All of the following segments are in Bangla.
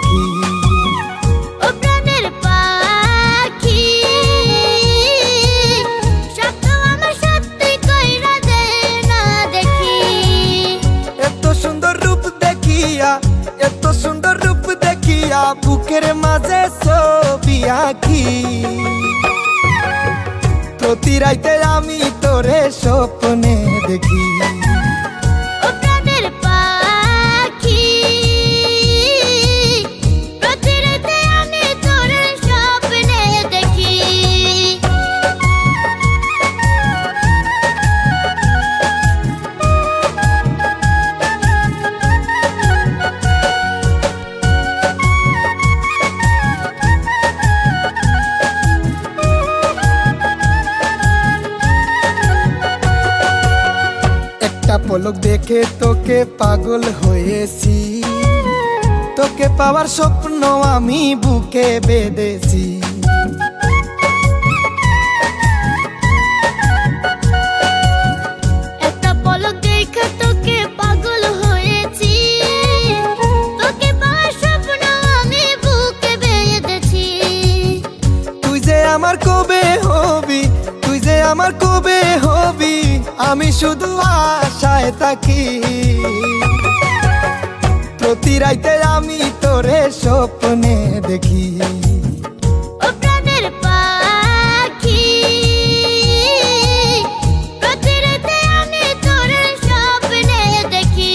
দেখি। ও প্রাণের পাখি, স্বপ্ন আমার সত্যি কইরা দে না দেখি। এত সুন্দর রূপ দেখিয়া, এত সুন্দর রূপ দেখিয়া বুকের মাঝে ছবি আঁকি। প্রতি রাইতে আমি তোরে স্বপ্নে দেখি। ও প্রাণের পাখি, প্রতি রাতে আমি তোর স্বপ্নে দেখি। একটা পলক দেখে তোকে পাগল হয়েছি, তোকে পাওয়ার স্বপ্ন আমি বুকে বেঁধেছি। একটা পলক দেখে তোকে পাগল হয়েছি, তোকে পাওয়ার স্বপ্ন আমি বুকে বেঁধেছি। তুই যে আমার কবে হবি, তুই যে আমার কবে হবি, আমি শুধু আশায় থাকি। প্রতি রাইতে আমি তোরে স্বপ্নে দেখি। ও প্রাণের পাখি, প্রতি রাতে আমি তোর স্বপ্নে দেখি।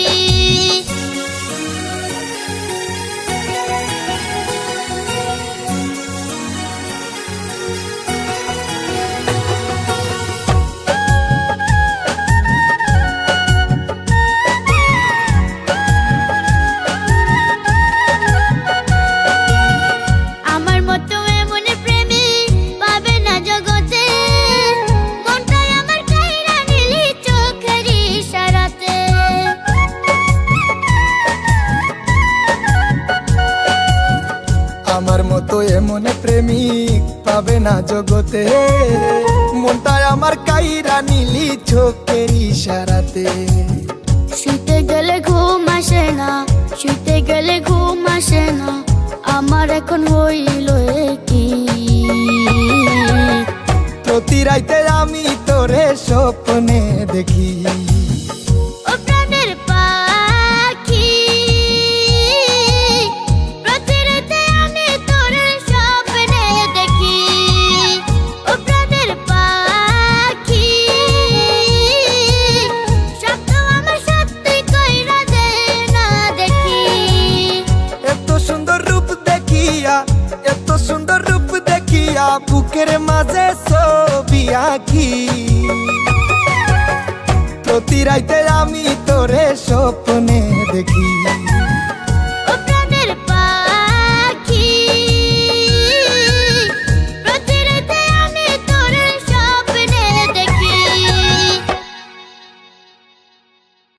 আমার মতো এমন প্রেমিক পাবে না জগতে, মনটাই আমার কাইরা নিলি চোখের ইশারাতে। আমার মতো এমন প্রেমিক পাবে না জগতে, মনটাই আমার কাইরা নিলি চোখের ইশারাতে। শুতে গেলে ঘুম আসে না, শুতে গেলে ঘুম আসে না, আমার এখন হইল কি। প্রতি রাইতে আমি তোরে স্বপ্নে দেখি। ও প্রাণের পাখি, প্রতি রাতে আমি তোর স্বপ্নে দেখি। ও প্রাণের পাখি, স্বপ্ন আমার সত্যি কইরা দে না দেখি। এত সুন্দর রূপ দেখিয়া, এত সুন্দর রূপ দেখিয়া বুকের মাঝে ছবি আঁকি। প্রতি রাইতে আমি তোরে স্বপ্নে দেখি।